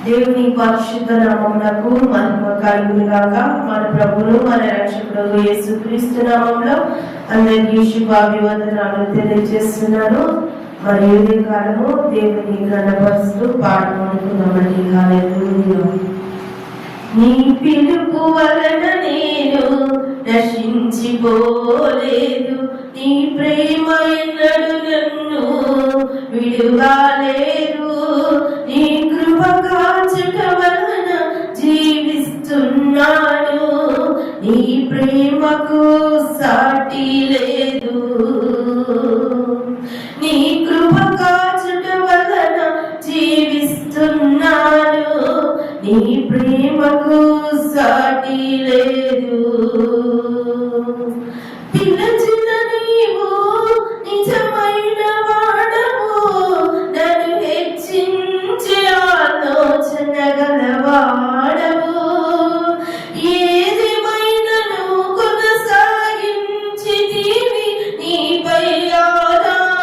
దేవుని పరిశుద్ధ నామమునకు మహిమ కలుగును గాక. మన ప్రభువును మన రక్షకుడు యేసుక్రీస్తు నామములో అందరికీ శుభాభివందనాలు తెలియజేస్తున్నాను. మరి ఈ కాలము దేవుని ఘనపరుస్తూ పాడుకుంటున్నామండి. హల్లెలూయా. నీ పిలుపు వలన నేను నశించిపోలేదు, నీ ప్రేమ ఎన్నడు నన్ను విడువలేదు, నీ కృప కాచుట వలన జీవిస్తున్నాను, నీ ప్రేమకు సాటి లేదు, నీ కృప కాచుట వలన జీవిస్తున్నాను, నీ ప్రేమకు సాటి లేదు. పిలచిన నీవు నిజమైన వాడవు, నన్ను హెచ్చించే ఆలోచన గలవాడవు, ఏదేమైనను కొనసాగించితివి, నీపై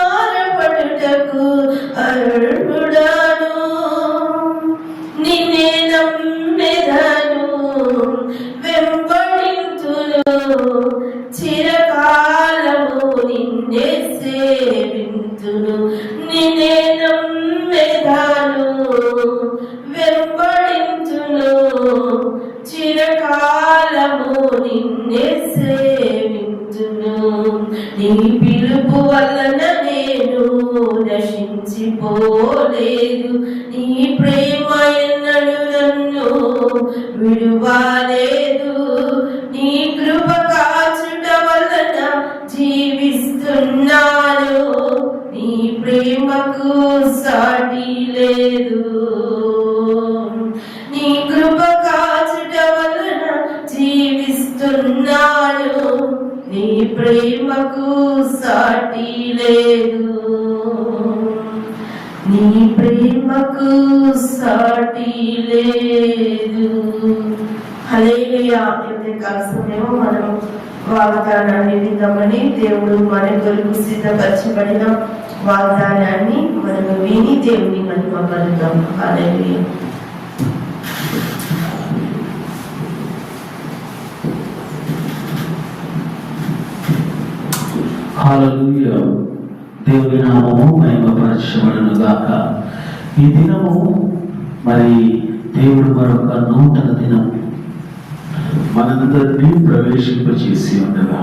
ఆధారపడుటకు అర్హుడను, నిన్నే నమ్మెదను, వెంబడింతును, చిరకాలము నిన్నే సేవింతును, నిన్నే నమ్మెదను, వెంబడింతును, చిరకాలము నిన్నే సేవింతును. నీ పిలుపు వలన నేను నశించిపోలేదు, నీ ప్రేమ ఎన్నడు నన్ను విడువలేదు, నీ కృప కాచుట వలన జీవిస్తున్నాను, నీ ప్రేమకు సాటి లేదు, నీ కృప కాచుట వలన జీవిస్తున్నాను, నీ ప్రేమకు సాటి లేదు, నీ ప్రేమకు సాటి లేదు. హల్లెలూయా. ఇంతకాల సమయం మనం వాగ్దానాన్ని విందామని దేవుడు మన కొరకు సిద్ధపరచబడిన వాగ్దానాన్ని మనం విని దేవుని మహిమ పలుకుదాం. హల్లెలూయా. హల్లెలూయా. దేవుని నామము మహిమపరచబడును గాక. ఈ దినము మరి దేవుడు మరొక నూతన దినం మనందరినీ ప్రవేశింపచేసి ఉండగా,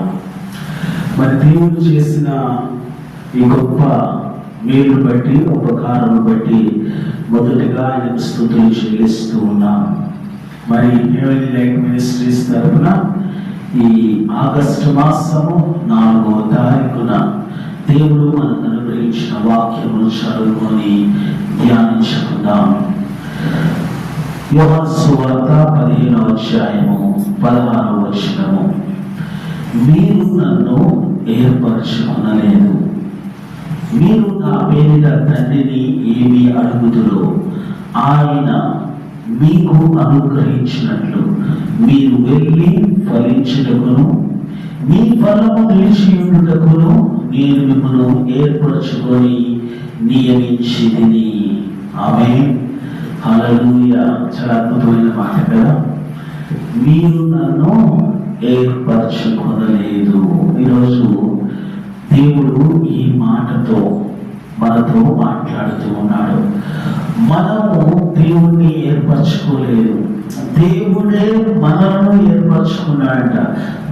మరి దేవుడు చేసిన ఈ గొప్ప మేలు బట్టి, ఉపకారం బట్టి మొదటిగా ఆయనకు స్తుతులు చెల్లిస్తూ ఉన్నాం. మరి హెవెన్లీ లైట్ మినిస్ట్రీస్ తరఫున ఈ ఆగస్టు మాసము 4వ తారీఖున దేవుడు మనకు అనుగ్రహించిన వాక్యమును చదువుకొని ధ్యానించుకుందాం. యోహాను సువార్త 15వ అధ్యాయము 16వ వచనము. మీరు నన్ను ఏర్పరచుకొనలేదు, మీరు నా పేరిట తండ్రిని ఏమి అడుగుదురో ఆయన మీకు అనుగ్రహించినట్లు మీరు వెళ్ళి ఫలించుటకును మీ ఫలము నిలిచి ఉండుటకును నేను మిమ్మల్ని ఏర్పరచుకొని నియమించితిని. ఆమేన్. హల్లెలూయా. చాలా అద్భుతమైన మాట కదా. మీరు నన్ను ఏర్పరచుకొనలేదు. ఈరోజు దేవుడు ఈ మాటతో మనతో మాట్లాడుతూ ఉన్నాడు. మనము దేవుణ్ణి ఏర్పరచుకోలేదు, దేవుడే మనలను ఏర్పరచుకున్నాడంట.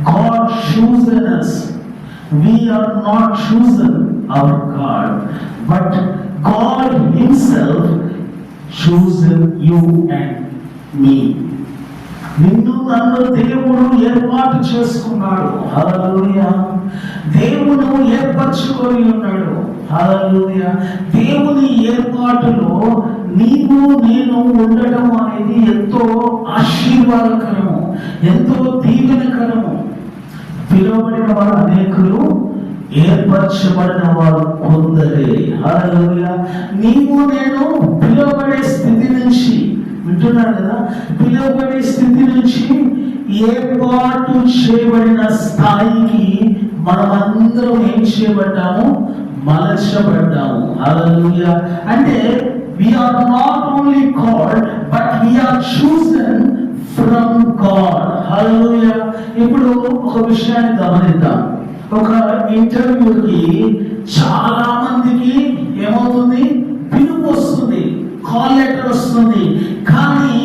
God chosen us. We are not chosen our God, but God himself chosen you and me. నిన్ను నన్ను దేవుడు ఏర్పాటు చేసుకున్నాడు. హల్లెలూయా. దేవుడు ఏర్పరచుకొని ఉన్నాడు. హల్లెలూయా. దేవుని ఏర్పాటులో నీవు నేను ఉండడం అనేది ఎంతో ఆశీర్వాదకరము, ఎంతో దీవెనకరము. పిలువబడిన వారు అనేకులు, ఏర్పరచబడిన వారు కొందరే. హల్లెలూయా. నీవు నేను పిలువబడే స్థితి నుంచి, వింటున్నాను కదా, పిలువబడే స్థితి నుంచి ఏర్పాటు చేయబడిన స్థాయికి మనమందరం ఏం చేయబడ్డాము? మలచబడ్డాము. హల్లెలూయా. అంటే we are not only called but we are chosen from God. Hallelujah. ఇప్పుడు ఒక విషయాన్ని గమనిద్దాం. ఒక ఇంటర్వ్యూకి చాలా మందికి ఏమవుతుంది, పిలుపు వస్తుంది, కాల్ లెటర్ వస్తుంది. కానీ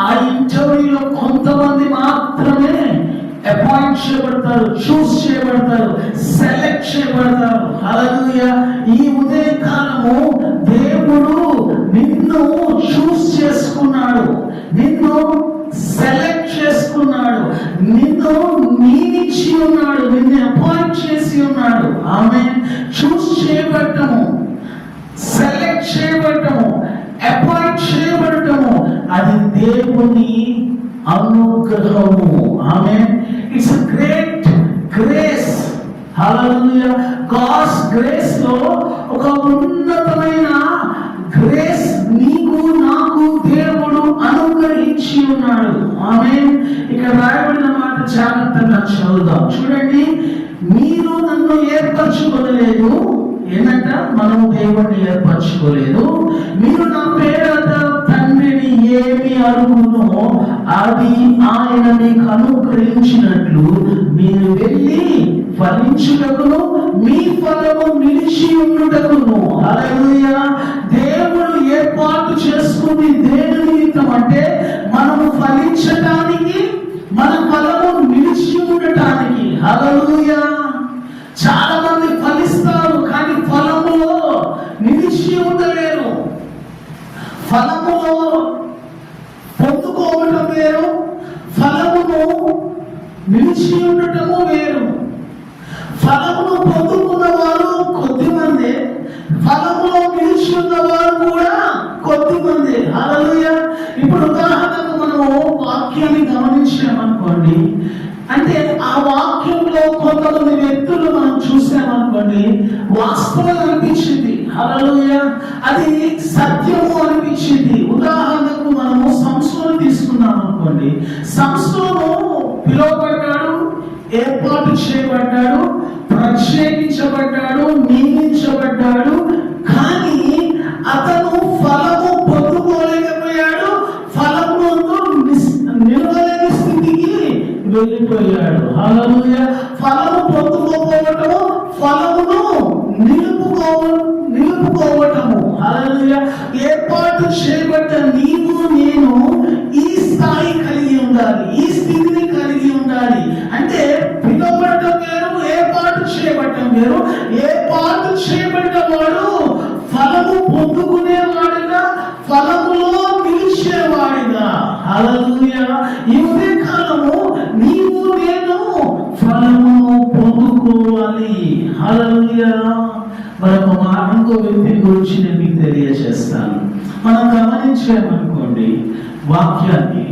ఆ ఇంటర్వ్యూలో కొంతమంది మాత్రమే అపాయింట్ చేయబడతారు, చూస్ చేయబడతారు, సెలెక్ట్ చేయబడతారు. హల్లెలూయా. ఈ ఉదయకాలము దేవుడు నిన్ను చూస్ చేసుకున్నాడు, నిన్ను సెలెక్ట్ చేసుకున్నాడు, నిన్ను నియమించి ఉన్నాడు, నిన్ను అపాయింట్ చేసి ఉన్నాడు. ఆమేన్. చూస్ చేయబడటము, సెలెక్ట్ చేయబడటము, అపాయింట్ చేయబడటము అది దేవుని అనుగ్రహము. ఆమేన్. It's a great grace. Hallelujah. God's grace లో ఒక ఉన్నతమైన గ్రేస్ నీకు నాకు దేవుడు అనుగ్రహించి ఉన్నాడు. ఆమేన్. ఇక్కడ రాయబడిన మాట జాగ్రత్తగా చదువుదాం. చూడండి, మీరు నన్ను ఏర్పరచుకోలేదు. ఏంటంట? మనము దేవుడిని ఏర్పరచుకోలేదు. మీరు నా పేరట తండ్రిని ఏమి అడుగునో అది ఆయన మీకు అనుగ్రహించినట్లు మీరు వెళ్ళి ఫలించుటకును మీ ఫలము నిలిచి ఉండుటకును. హల్లెలూయా. దేవుడు ఏర్పాటు చేసుకుంది దేని నిమిత్తం అంటే మనము ఫలించటానికి, మన ఫలము నిలిచి ఉండటానికి. హల్లెలూయా. చాలా మంది ఫలిస్తారు కానీ ఫలములో నిలిచి ఉండలేరు. ఫలములో పొందుకోవటం వేరు, ఫలమును నిలిచి ఉండటము వేరు. ఫలమును పొందుకున్న వారు కొద్దిమంది, ఫలములో నిలిచి ఉన్న వారు కూడా కొద్దిమంది. హల్లెలూయా. ఇప్పుడు ఉదాహరణకు మనము వాక్యాన్ని గమనించామనుకోండి, అంటే ఆ వాక్యంలో కొంతమంది వ్యక్తులు మనం చూసామనుకోండి, వాస్తవం అనిపించింది. హల్లెలూయా. అది సత్యము అనిపించింది. ఉదాహరణకు మనము సంసోను తీసుకున్నాం అనుకోండి. సంసోను పిలువబడ్డాడు, ఏర్పాటు చేయబడ్డాడు, ప్రత్యేకించబడ్డాడు, నియమించబడ్డాడు. కానీ అతను ఫలము పొందుకోలేకపోయాడు, ఫలము నిలవలేని స్థితికి వెళ్ళిపోయాడు. హల్లెలూయా. ఫలము పొందుకోకపోవటము, ఫలమును నిలుపుకోవటము. హల్లెలూయా. ఏర్పాటు చేయబడ్డ నీవు నేను ఈ స్థాయి కలిగి ఉండాలి, ఈ స్థితిని కలిగి ఉండాలి. అంటే పిలువబడటం వేరు, ఏర్పాటు చేయబడటం వేరు. ఏర్పాటు చేయబడ్డ వాడు ఫలము పొందుకునేవాడిగా, ఫలములో నిలిచేవాడిగా. హల్లెలూయా. ఈ ఉదయకాలము నీవు నేను ఫలమును పొందుకోవాలి. హల్లెలూయా. మరొక ఇంకో వ్యక్తి గురించి నేను మీకు తెలియజేస్తాను. మనం గమనించామనుకోండి వాక్యాన్ని,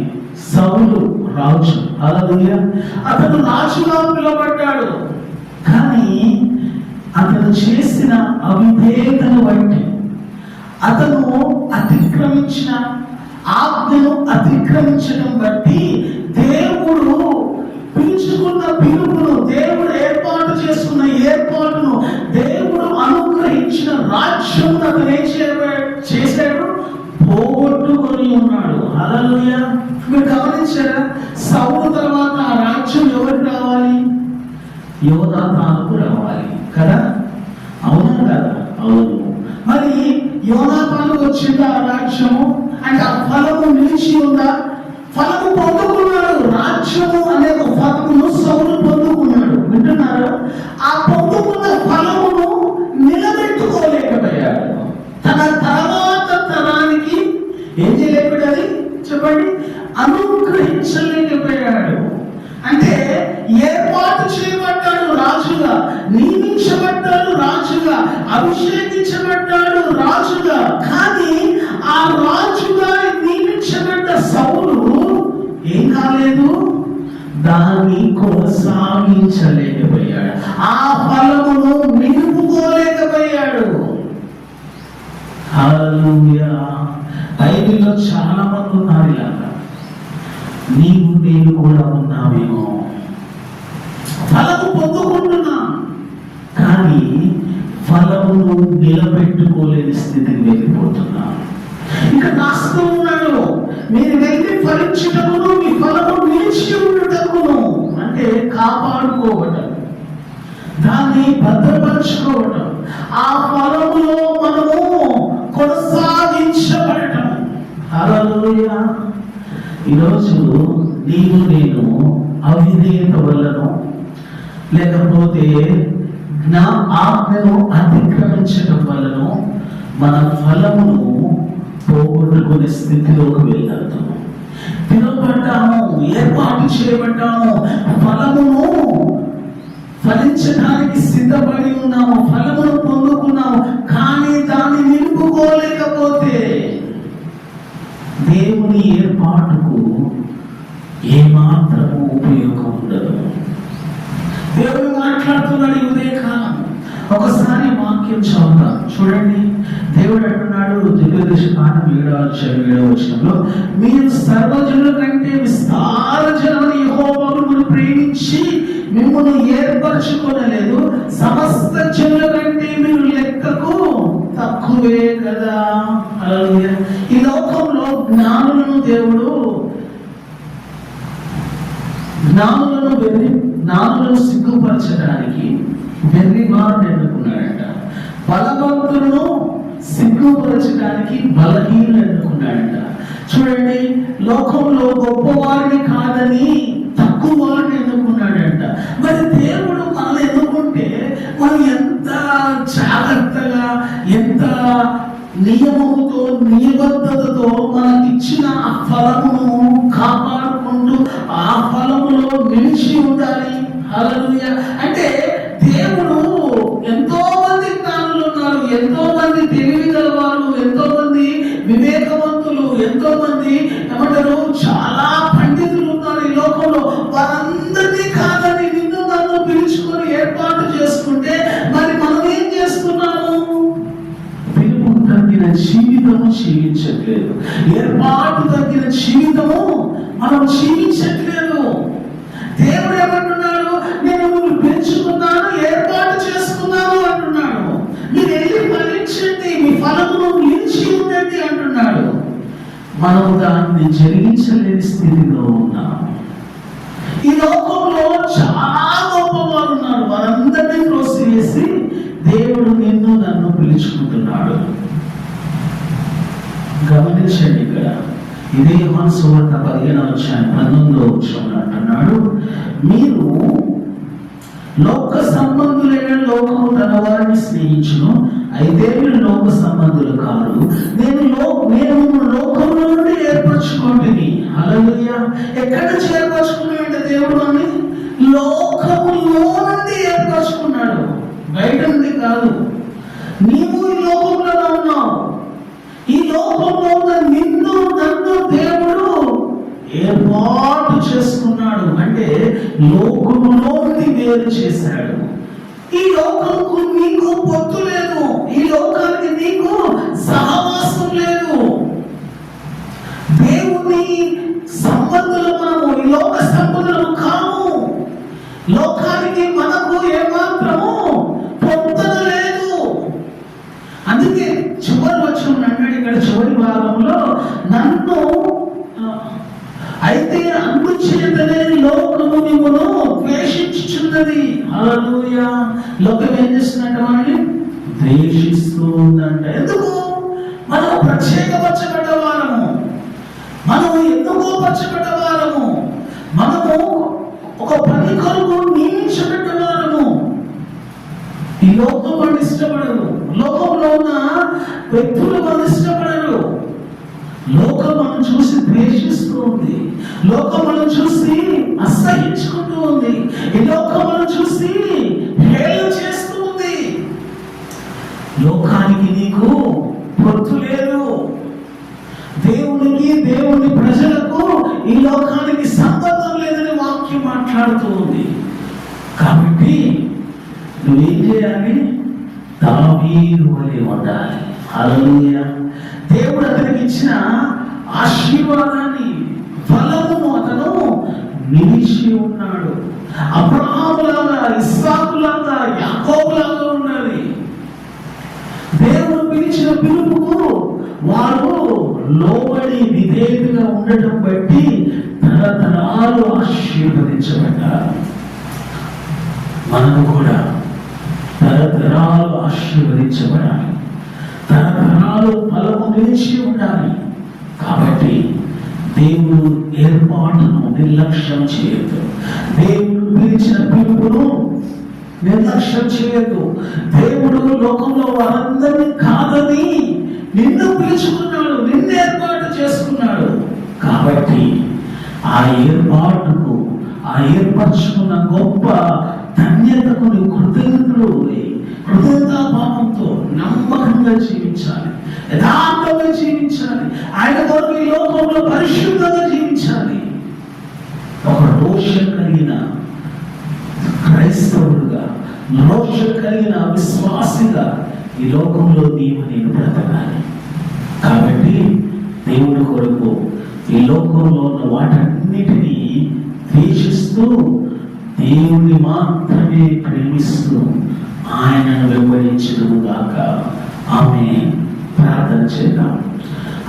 సౌలు రాజు. హల్లెలూయా. అతను రాజుగా పిలువబడ్డాడు. కానీ అతను చేసిన అవిధేయతను బట్టి, అతను అతిక్రమించిన ఆజ్ఞను అతిక్రమించడం బట్టి దేవుడు పిలుచుకున్న పిలుపును, దేవుడు ఏర్పాటు చేసుకున్న ఏర్పాటును, దేవుడు అనుగ్రహించిన రాజ్యం అతను ఏం చేశాడు? పోగొట్టుకొని ఉన్నాడు. హల్లెలూయా. మీరు గమనించారా? సౌలు తర్వాత ఆ రాజ్యం ఎవరికి రావాలి? యోనాతానుకు రావాలి కదా? అవునా కదా? అవును. మరి యోనాతాను వచ్చిందా ఆ రాజ్యము? అంటే ఆ ఫలము నిలిచి ఉందా? ఫలము పొందుకున్నాడు. రాజ్యము అనే ఒక ఫలమును సౌలు పొందుకున్నాడు. వింటున్నారు? ఆ పొందుకున్న ఫలమును నిలబెట్టుకోలేకపోయాడు. తన తర్వాత తరానికి ఏం చేయలేకపోయాడు? చెప్పండి. అనుగ్రహించలేకపోయాడు. అంటే ఏర్పాటు చేయబడ్డాడు రాజుగా, నియమించబడ్డాడు రాజుగా, అభిషేకించబడ్డాడు రాజుగా. కానీ ఆ రాజుగా నియమించబడ్డ సౌలు ఏం కాలేదు? దాన్ని కొనసాగించలేకపోయాడు. ఆ ఫలమును నిలుపుకోలేకపోయాడు. హల్లెలూయా. బైబిల్లో చాలా మంది ఉన్నారు ఇలాగా. నీవు నేను కూడా ఉన్నావేమో. ఫలము పొందుకుంటున్నా కానీ ఫలమును నిలబెట్టుకోలేని స్థితికి వెళ్ళిపోతున్నా. ఇక రాస్తూ ఉన్నాడు, మీరు వెళ్ళి ఫలించుటకును మీ ఫలము నిలిచి ఉండుటకును, అంటే కాపాడుకోవటం, దాన్ని భద్రపరచుకోవటం, ఆ ఫలములో మనము కొనసాగించబడటం. హల్లెలూయా. ఈరోజు నీవు నేను అవిధేయత వల్లనో లేకపోతే నా ఆజ్ఞను అతిక్రమించడం వల్లనో మన ఫలమును పోగొట్టుకునే స్థితిలోకి వెళ్ళగలుగుతాము. పిలువబడ్డాము, ఏర్పాటు చేయబడ్డాము, ఫలమును ఫలించడానికి సిద్ధపడి ఉన్నాము, ఫలమును పొందుకున్నాము. కానీ దాన్ని నిలుపుకోలేకపోతే దేవుని ఏర్పాటుకు ఏమాత్రము ఉపయోగం ఉండదు. దేవుడు మాట్లాడుతున్నాడు ఈ ఉదయకాలం. ఒకసారి వాక్యం చదువుతాం చూడండి. దేవుడు అంటున్నాడు ద్వితీయోపదేశకాండం 7:7 మీరు సర్వజనుల కంటే విస్తార జనమును యెహోవాను ప్రేమించి మిమ్మల్ని ఏర్పరచుకోనలేదు, సమస్త జనుల కంటే మీరు లెక్కకు తక్కువే కదా. హల్లెలూయా. ఈ లోకంలో జ్ఞానులను దేవుడు జ్ఞానులను సిగ్గుపరచడానికి వెర్రివారిని ఎన్నుకున్నాడట. బలవంతులను సిగ్గుపరచడానికి బలహీనులను ఎన్నుకున్నాడట. చూడండి, లోకంలో గొప్పవారిని కాదని తక్కువ వారిని ఎన్నుకున్నాడంట. మరి దేవుడు మనల్ని ఎన్నుకుంటే మనం ఎంత జాగ్రత్తగా, ఎంత నియమముతో, నిబద్ధతతో మనకిచ్చిన ఆ ఫలమును కాపాడుకుంటూ ఆ ఫలములో నిలిచి ఉండాలి. హల్లెలూయా. అంటే దేవుడు ఎంతో మంది జ్ఞానులు ఉన్నారు, ఎంతో మంది తెలివి గలవారు, ఎంతో మంది వివేకవంతులు, ఎంతో మంది ఏమంటారు చాలా పండితులు ఉన్నారు ఈ లోకంలో. వారందరినీ కాదని నిన్ను నన్ను పిలుచుకొని ఏర్పాటు చేసుకుంటే మరి మనం ఏం చేస్తున్నాము? పిలుపు తగ్గిన జీవితము జీవించట్లేదు, ఏర్పాటు తగ్గిన జీవితము మనం జీవించట్లేదు. దేవుడు ఏమంటున్నాడు? నేను మిమ్మల్ని పెంచుకున్నాను, ఏర్పాటు చేసుకున్నాను అంటున్నాడు. మీరు వెళ్ళి ఫలించండి, మీ ఫలమును నిలిచి ఉండండి అంటున్నాడు. మనం దాన్ని జరిగించలేని స్థితిలో ఉన్నాం. ఈ లోకంలో చాలా గొప్పవారు ఉన్నారు, వారందరినీ ప్రోత్సహించి దేవుడు నిన్ను నన్ను పిలుచుకుంటున్నాడు. గమనించండి, ఇక్కడ ఇదే యోహాను సువార్త 15:19 అంటున్నాడు, మీరు లోక సంబంధులైన లోకము తన వారిని స్నేహించును, అయితే మీరు లోక సంబంధులు కాదు, నేను లోకము నుండి ఏర్పరచుకోండి. హల్లెలూయా. ఎక్కడ నుంచి ఏర్పరచుకున్నాడు దేవుడు? అని లోకములో నుండి ఏర్పరచుకున్నాడు, బయట నుండి కాదు. నీవు ఈ లోకంలో ఉన్నావు, ఈ లోకంలో ఉన్న నిన్ను నన్ను దేవుడు ఏర్పాటు చేసుకున్నాడు. అంటే లోకములో నుండి వేరు చేశాడు. ఈ లోకంకు నీకు పొత్తు లేదు, ఈ లోకానికి నీకు సహవాసం లేదు. దేవుని సంబంధులు మనము, ఈ లోక సంబంధులు కాము. లోకానికి మనకు ఏమాత్రము పొంతన లేదు. అందుకే చివరి వచనం అన్నాడు ఇక్కడ, చివరి భాగంలో, నన్ను అయితే అందుచేతనే లోకము మిమ్మును ద్వేషించుచున్నది. హల్లెలూయా. లోకం ఏం చేస్తుందంట? మనల్ని ద్వేషిస్తూ ఉందంట. ఎందుకు? మనం ప్రత్యేకపరచబడ్డ వారము, మనము ఎందుకో పరచబడ్డ వారము, మనము ఒక పని కొరకు నియమించబడ్డ వారము. ఈ లోకం మనం ఇష్టపడరు, లోకంలో ఉన్న వ్యక్తులు మనం ఇష్టపడరు. లోకం మనం చూసి ద్వేషిస్తూ ఉంది, లోకం మనం చూసి అసహించుకుంటూ ఉంది, ఈ లోకం మనం చూసి హేళన చేస్తూ ఉంది. లోకానికి నీకు పొత్తు లేదు. దేవునికి, దేవుని ప్రజలకు ఈ లోకానికి సంబంధం లేదని వాక్యం మాట్లాడుతూ ఉంది. కాబట్టి నువ్వేం చేయాలి? దావీదు వలె ఉండాలి. హల్లెలూయా. దేవుడు అతనికి ఇచ్చిన ఆశీర్వాదాన్ని, ఫలమును అతను నిలిచి ఉన్నాడు. అబ్రహాములాగా, ఇస్సాకులాగా, యాకోబులాగా ఉన్నది. దేవుడు పిలిచిన పిలుపుకు వారు లోబడి విధేయుడిగా ఉండటం బట్టి తరతరాలు ఆశీర్వదించబడ్డారు. మనము కూడా తరతరాలు ఆశీర్వదించబడాలి, తరతరాలు ఫలము నిలిచి ఉండాలి. కాబట్టి దేవుడు ఏర్పాటును నిర్లక్ష్యం చేయదు. దేవుడు పిలిచిన పిలుపును నిర్లక్ష్యం చేయదు. దేవుడు లోకంలో వారందరినీ కాదని నిన్ను పిలుచుకున్నాడు, నిన్ను ఏర్పాటు చేసుకున్నాడు. కాబట్టి ఆ ఏర్పాటుకు, ఆ ఏర్పరచుకున్న గొప్ప ధన్యతకు కృతజ్ఞతాభావంతో నమ్మకంగా జీవించాలి, యథార్థంగా జీవించాలి. ఆయన కొరకు ఈ లోకంలో పరిశుద్ధంగా జీవించాలి. ఒక రోషం కలిగిన క్రైస్తవుడుగా, రోషం కలిగిన విశ్వాసిగా ఈ లోకంలో నీవు నేను బ్రతకాలి. కాబట్టి దేవుడి కొరకు ఈ లోకంలో ఉన్న వాటన్నిటినీ ద్వేషిస్తూ దేవుని మాత్రమే ప్రేమిస్తూ ఆయనను వెంబడించడం గాక. ఆమె ప్రార్థన చేద్దాం.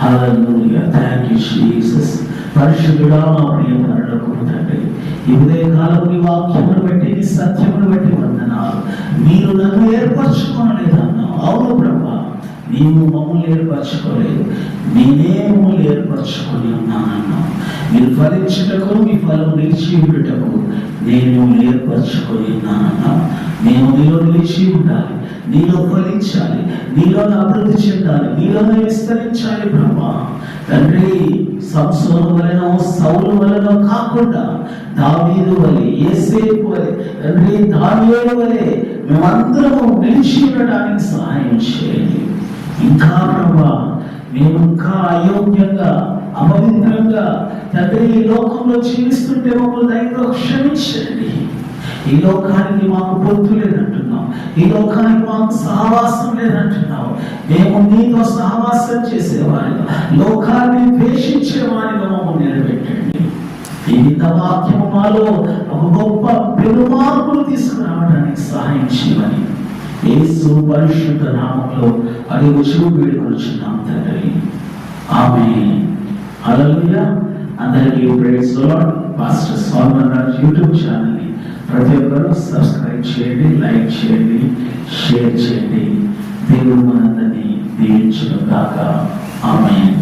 హల్లెలూయా. Thank you Jesus. పరిశుద్ధుడా, మా ప్రియ పరలోకపు తండ్రి, ఈ ఉదయకాలం నీ వాక్యమును బట్టి, నీ సత్యమును బట్టి వందనాలు. మీరు నన్ను ఏర్పరచుకోలేదన్నావు. అవును ప్రభా, నీవు మమ్మల్ని ఏర్పరచుకోలేదు, నేనే మమ్మల్ని ఏర్పరచుకొని ఉన్నానన్నావు. మీరు ఫలించుటకు, మీ ఫలం నిలిచి ఉండుటకు నేను మిమ్మల్ని ఏర్పరచుకొని ఉన్నానన్నావు. మేము నీలో నిలిచి ఉండాలి, నీలో ఫలించాలి, నీలో అభివృద్ధి చెందాలి, నీలోనే విస్తరించాలి ప్రభా. తండ్రి, సంసోను వలెనో సౌలు వలెనో కాకుండా దావీదు వలె, యేసేపు వలె, తండ్రి దానియేలు వలె మేమందరము నిలిచి ఉండడానికి సహాయం చేయండి. ఇంకా ప్రభా, మేము ఇంకా అయోగ్యంగా, అపవిత్రంగా తండ్రి ఈ లోకంలో జీవిస్తుంటే మమ్మల్ని దయతో క్షమించండి. ఈ లోకానికి మాకు పొత్తు లేదంటున్నావు, ఈ లోకానికి మాకు సహవాసం లేదంటున్నావు. మేము నీతో సహవాసం చేసేవారిగా, లోకాన్ని ద్వేషించేవారిగా మమ్మల్ని నిలబెట్టండి. ఈ వాక్యము మాలో ఒక గొప్ప పెనుమార్పులు తీసుకురావడానికి సహాయం చేయమని యేసు పరిశుద్ధ నామములో అడుగుచూ వేడుకొనుచున్నాం తండ్రి. ఆమేన్. హల్లెలూయా. అందరికీ praise the Lord. Pastor Solomon Raj YouTube channel ని ప్రతి ఒక్కరూ సబ్స్క్రైబ్ చేయండి, లైక్ చేయండి, షేర్ చేయండి. దేవుడు మనందరినీ దీవించును గాక. ఆమేన్.